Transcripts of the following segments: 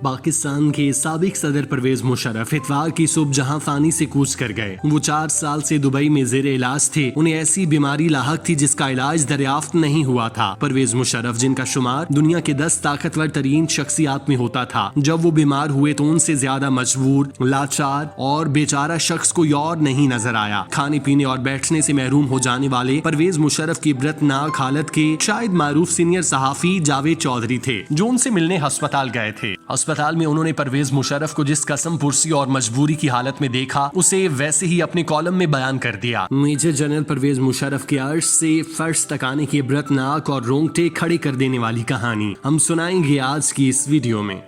पाकिस्तान के साबिक सदर परवेज मुशर्रफ इतवार की सुबह जहां फानी से कूच कर गए। वो 4 साल से दुबई में जेरे इलाज थे। उन्हें ऐसी बीमारी लाहक थी जिसका इलाज दरियाफ्त नहीं हुआ था। परवेज मुशर्रफ, जिनका शुमार दुनिया के 10 ताकतवर तरीन शख्सियात में होता था, जब वो बीमार हुए तो उनसे ज्यादा मजबूर, लाचार और बेचारा शख्स कोई और नहीं नजर आया। खाने पीने और बैठने से महरूम हो जाने वाले परवेज मुशर्रफ की इबरतनाक हालत के शायद मारूफ सीनियर सहाफी जावेद चौधरी थे, जो उनसे मिलने अस्पताल गए थे। अस्पताल में उन्होंने परवेज मुशर्रफ को जिस कसम पुरसी और मजबूरी की हालत में देखा, उसे वैसे ही अपने कॉलम में बयान कर दिया। मेजर जनरल परवेज मुशर्रफ के अर्श से फर्श तक आने की इबरतनाक और रोंगटे खड़े कर देने वाली कहानी हम सुनाएंगे आज की इस वीडियो में।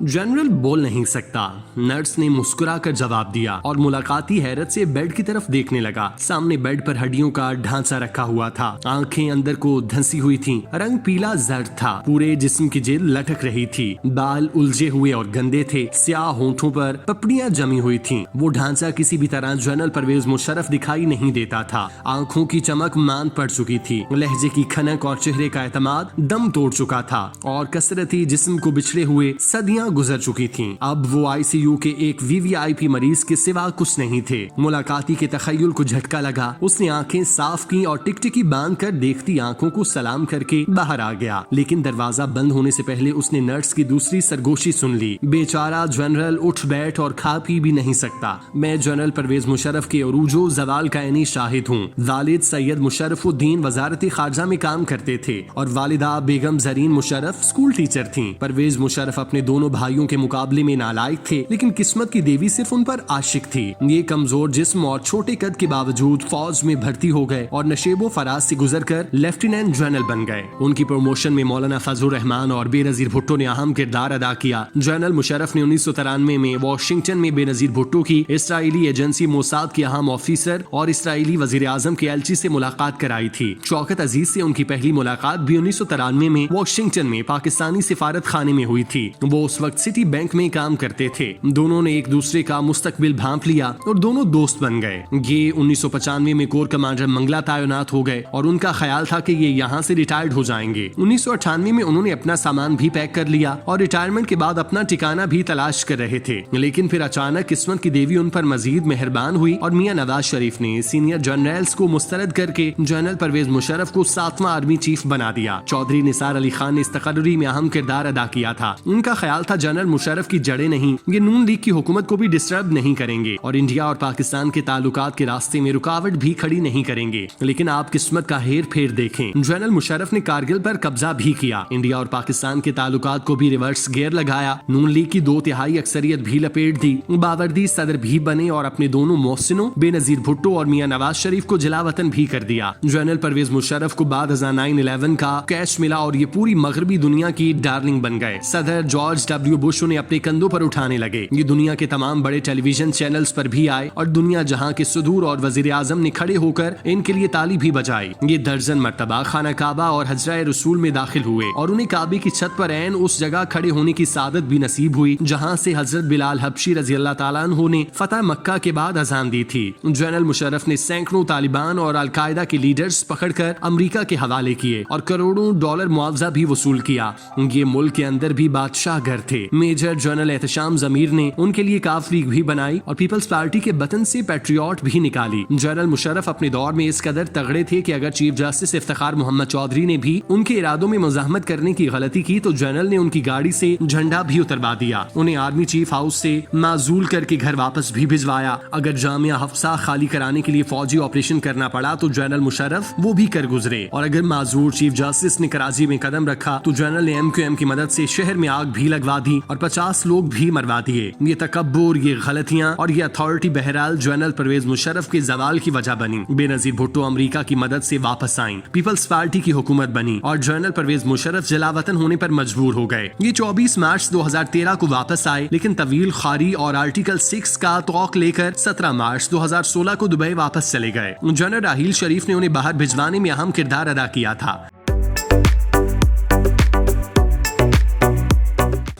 जनरल बोल नहीं सकता, नर्स ने मुस्कुराकर जवाब दिया और मुलाकाती हैरत से बेड की तरफ देखने लगा। सामने बेड पर हड्डियों का ढांचा रखा हुआ था, आंखें अंदर को धंसी हुई थीं, रंग पीला जर्द था, पूरे जिस्म की जेल लटक रही थी, बाल उलझे हुए और गंदे थे, स्याह होंठों पर पपड़ियां जमी हुई थीं। वो ढांचा किसी भी तरह जनरल परवेज मुशर्रफ दिखाई नहीं देता था। आंखों की चमक मांद पड़ चुकी थी, लहजे की खनक और चेहरे का एतमाद दम तोड़ चुका था और कसरती जिस्म को बिछड़े हुए सदियां गुजर चुकी थीं। अब वो आईसीयू के एक वीवीआईपी मरीज के सिवा कुछ नहीं थे। मुलाकाती के तखय्युल को झटका लगा। उसने आंखें साफ की और टिकटिकी बांध कर देखती आंखों को सलाम करके बाहर आ गया, लेकिन दरवाजा बंद होने से पहले उसने नर्स की दूसरी सरगोशी सुन ली। बेचारा जनरल उठ बैठ और खा पी भी नहीं सकता। मैं जनरल परवेज मुशर्रफ के उरूजो जवाल का ऐनी शाहिद हूँ। वालिद सैयद मुशर्रफुद्दीन वजारत खारजा में काम करते थे और वालिदा बेगम जरीन मुशर्रफ स्कूल टीचर थीं। परवेज मुशर्रफ अपने दोनों भाइयों के मुकाबले में नालायक थे, लेकिन किस्मत की देवी सिर्फ उन पर आशिक थी। ये कमजोर जिस्म और छोटे कद के बावजूद फौज में भर्ती हो गए और नशेबो फराज से गुजरकर लेफ्टिनेंट जनरल बन गए। उनकी प्रमोशन में मौलाना फजलुर रहमान और बेनजीर भुट्टो ने अहम किरदार अदा किया। जनरल मुशर्रफ ने 1993 में वॉशिंगटन में बेनजीर भुट्टो की इसराइली एजेंसी मोसाद के अहम ऑफिसर और इसराइली वजीर आजम के एलची से मुलाकात कराई थी। शौकत अजीज से उनकी पहली मुलाकात भी 1993 में वॉशिंगटन में पाकिस्तानी सिफारत खाने में हुई थी। वो उस वक्त सिटी बैंक में काम करते थे। दोनों ने एक दूसरे का मुस्तकबिल भांप लिया और दोनों दोस्त बन गए। ये 1995 में कोर कमांडर मंगला तैनात हो गए और उनका ख्याल था कि ये यहाँ से रिटायर्ड हो जाएंगे। 1998 में उन्होंने अपना सामान भी पैक कर लिया और रिटायरमेंट के बाद अपना ठिकाना भी तलाश कर रहे थे, लेकिन फिर अचानक किस्मत की देवी उन पर मजीद मेहरबान हुई और मियां नवाज शरीफ ने सीनियर जनरल्स को मुस्तरद करके जनरल परवेज मुशर्रफ को 7वां आर्मी चीफ बना दिया। चौधरी निसार अली खान ने इस तकर्री में अहम किरदार अदा किया था। उनका ख्याल था जनरल मुशर्रफ की जड़ें नहीं, ये नून लीग की हुकूमत को भी डिस्टर्ब नहीं करेंगे और इंडिया और पाकिस्तान के ताल्लुकात के रास्ते में रुकावट भी खड़ी नहीं करेंगे। लेकिन आप किस्मत का हेर फेर देखें, जनरल मुशर्रफ ने कारगिल पर कब्जा भी किया, इंडिया और पाकिस्तान के ताल्लुकात को भी रिवर्स गियर लगाया, नून लीग की 2/3 अक्सरियत भी लपेट दी, बावरदी सदर भी बने और अपने दोनों मोहसिनों बेनजीर भुट्टो और मियां नवाज शरीफ को जलावतन भी कर दिया। जनरल परवेज मुशर्रफ को बाद 9/11 का कैश मिला और ये पूरी मगरबी दुनिया की डार्लिंग बन गए। सदर जॉर्ज डब्ल्यू बुश उन्हें अपने कंधों पर उठाने लगे। ये दुनिया के तमाम बड़े टेलीविजन चैनल्स पर भी आए और दुनिया जहां के सुदूर और वजीर आजम ने खड़े होकर इनके लिए ताली भी बजाई। ये दर्जन मर्तबा खाना काबा और हजरा रसूल में दाखिल हुए और उन्हें काबे की छत पर ऐन उस जगह खड़े होने की सादत भी नसीब हुई जहां से हजरत बिलाल हबशी रजी अल्लाह ताला अन्हु ने फतह मक्का के बाद अजान दी थी। जनरल मुशर्रफ ने सैकड़ों तालिबान और अलकायदा के लीडर्स पकड़कर अमेरिका के हवाले किए और करोड़ों डॉलर मुआवजा भी वसूल किया। ये मुल्क के अंदर भी बादशाह घर थे। मेजर जनरल एहतशाम जमीर ने उनके लिए काफ लीग भी बनाई और पीपल्स पार्टी के बटन से पैट्रियट भी निकाली। जनरल मुशर्रफ अपने दौर में इस कदर तगड़े थे कि अगर चीफ जस्टिस इफ्तिखार मोहम्मद चौधरी ने भी उनके इरादों में मुजाहमत करने की गलती की तो जनरल ने उनकी गाड़ी से झंडा भी उतरवा दिया। उन्हें आर्मी चीफ हाउस से माजूल करके घर वापस भी भिजवाया। अगर जामिया हफ्सा खाली कराने के लिए फौजी ऑपरेशन करना पड़ा तो जनरल मुशर्रफ वो भी कर गुजरे और अगर माजूर चीफ जस्टिस ने कराची में कदम रखा तो जनरल ने MQM की मदद से शहर में आग भी लगवा दी और 50 लोग भी मरवा दिए। ये तकब्बुर, ये गलतियां और ये अथॉरिटी बहरहाल जनरल परवेज मुशर्रफ के जवाल की वजह बनी। बेनजीर भुट्टो अमेरिका की मदद से वापस आईं, पीपल्स पार्टी की हुकूमत बनी और जनरल परवेज मुशर्रफ जलावतन होने पर मजबूर हो गए। ये 24 मार्च 2013 को वापस आए, लेकिन तवील खारी और आर्टिकल 6 का तौक लेकर 17 मार्च 2016 को दुबई वापस चले गए। जनरल राहील शरीफ ने उन्हें बाहर भिजवाने में अहम किरदार अदा किया था।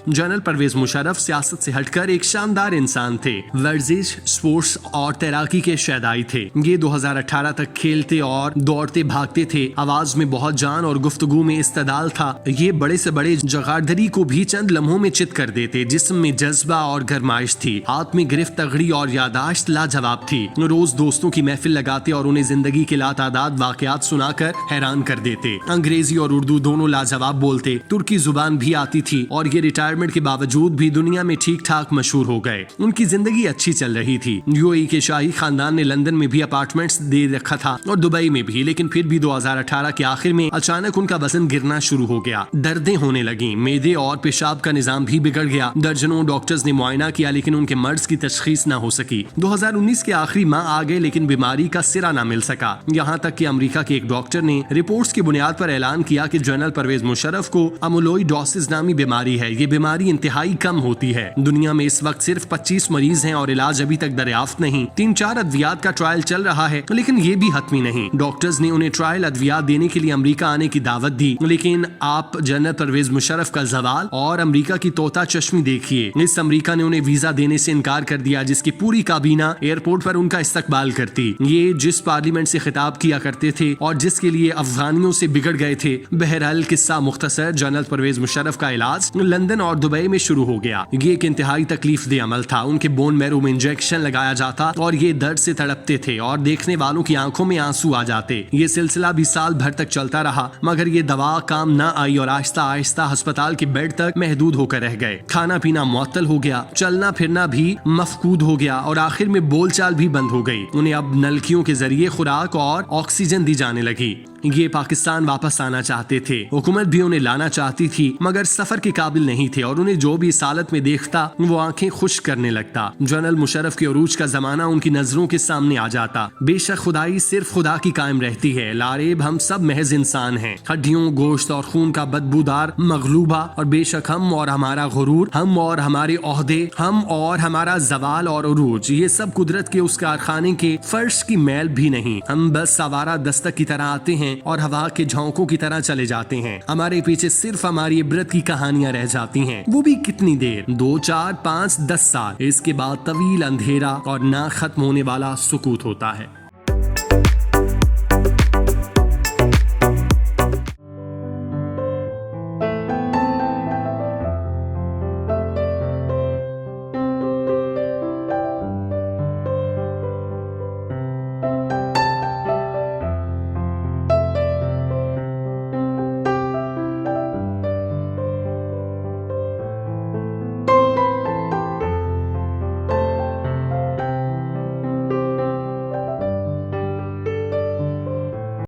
जनरल परवेज मुशर्रफ सियासत से हटकर एक शानदार इंसान थे। वर्जिश, स्पोर्ट्स और तैराकी के शैदाई थे। ये 2018 तक खेलते और दौड़ते भागते थे। आवाज में बहुत जान और गुफ्तगू में इस्तदाल था। ये बड़े से बड़े जगारदरी को भी चंद लम्हों में चित कर देते। जिस्म में जज्बा और गरमाइश थी। हाथ में गिरफ्त तगड़ी और यादाश्त लाजवाब थी। रोज दोस्तों की महफिल लगाते और उन्हें जिंदगी के लातादाद वाकयात सुनाकर हैरान कर देते। अंग्रेजी और उर्दू दोनों लाजवाब बोलते। तुर्की जुबान भी आती थी और ये रिटायरमेंट के बावजूद भी दुनिया में ठीक ठाक मशहूर हो गए। उनकी जिंदगी अच्छी चल रही थी। यूएई के शाही खानदान ने लंदन में भी अपार्टमेंट्स दे रखा था और दुबई में भी, लेकिन फिर भी 2018 के आखिर में अचानक उनका वजन गिरना शुरू हो गया। दर्दें होने लगी। मेदे और पेशाब का निजाम भी बिगड़ गया। दर्जनों डॉक्टर्स ने मुआयना किया लेकिन उनके मर्ज की तशखीस न हो सकी। 2019 के आखिरी माह आ गए लेकिन बीमारी का सिरा न मिल सका। यहाँ तक कि अमेरिका के एक डॉक्टर ने रिपोर्ट्स की बुनियाद पर ऐलान किया कि जनरल परवेज मुशर्रफ को अमुलोइडोसिस नामी बीमारी है। ये बीमारी इंतहाई कम होती है। दुनिया में इस वक्त सिर्फ 25 मरीज हैं और इलाज अभी तक दरियाफ्त नहीं। 3-4 अद्वियात का ट्रायल चल रहा है लेकिन ये भी हतमी नहीं। डॉक्टर्स ने उन्हें ट्रायल अद्वियात देने के लिए अमेरिका आने की दावत दी, लेकिन आप जनरल परवेज मुशर्रफ का जवाल और अमेरिका की तोता चश्मी देखिए। इस अमेरिका ने उन्हें वीजा देने से इनकार कर दिया जिसकी पूरी काबीना एयरपोर्ट पर उनका इस्तकबाल करती। ये जिस पार्लियामेंट से खिताब किया करते थे और जिसके लिए अफगानियों से बिगड़ गए थे। बहरहाल किस्सा मुख्तसर, जनरल परवेज मुशर्रफ का इलाज लंदन और दुबई में शुरू हो गया। ये एक इंतहाई तकलीफ दे अमल था। उनके बोन मैरो में इंजेक्शन लगाया जाता और ये दर्द से तड़पते थे और देखने वालों की आंखों में आंसू आ जाते। ये सिलसिला भी साल भर तक चलता रहा मगर ये दवा काम न आई और आहिस्ता आहिस्ता अस्पताल के बेड तक महदूद होकर रह गए। खाना पीना मुअत्तल हो गया, चलना फिरना भी मफकूद हो गया और आखिर में बोलचाल भी बंद हो गई। उन्हें अब नलकियों के जरिए खुराक और ऑक्सीजन दी जाने लगी। ये पाकिस्तान वापस आना चाहते थे। हुकूमत भी उन्हें लाना चाहती थी मगर सफर के काबिल नहीं थे और उन्हें जो भी इस हालत में देखता वो आंखें खुश करने लगता। जनरल मुशर्रफ के उरूज का जमाना उनकी नजरों के सामने आ जाता। बेशक खुदाई सिर्फ खुदा की कायम रहती है। लारेब हम सब महज इंसान हैं। हड्डियों, गोश्त और खून का बदबूदार मगलूबा। और बेशक हम और हमारा गुरूर, हम और हमारे ओहदे, हम और हमारा जवाल और उरूज, ये सब कुदरत के उस कारखाने के फर्श की मैल भी नहीं। हम बस सवारा दस्तक की तरह आते हैं और हवा के झोंकों की तरह चले जाते हैं। हमारे पीछे सिर्फ हमारी इबरत की कहानियां रह जाती हैं। वो भी कितनी देर, 2, 4, 5, 10 साल। इसके बाद तवील अंधेरा और ना खत्म होने वाला सुकूत होता है।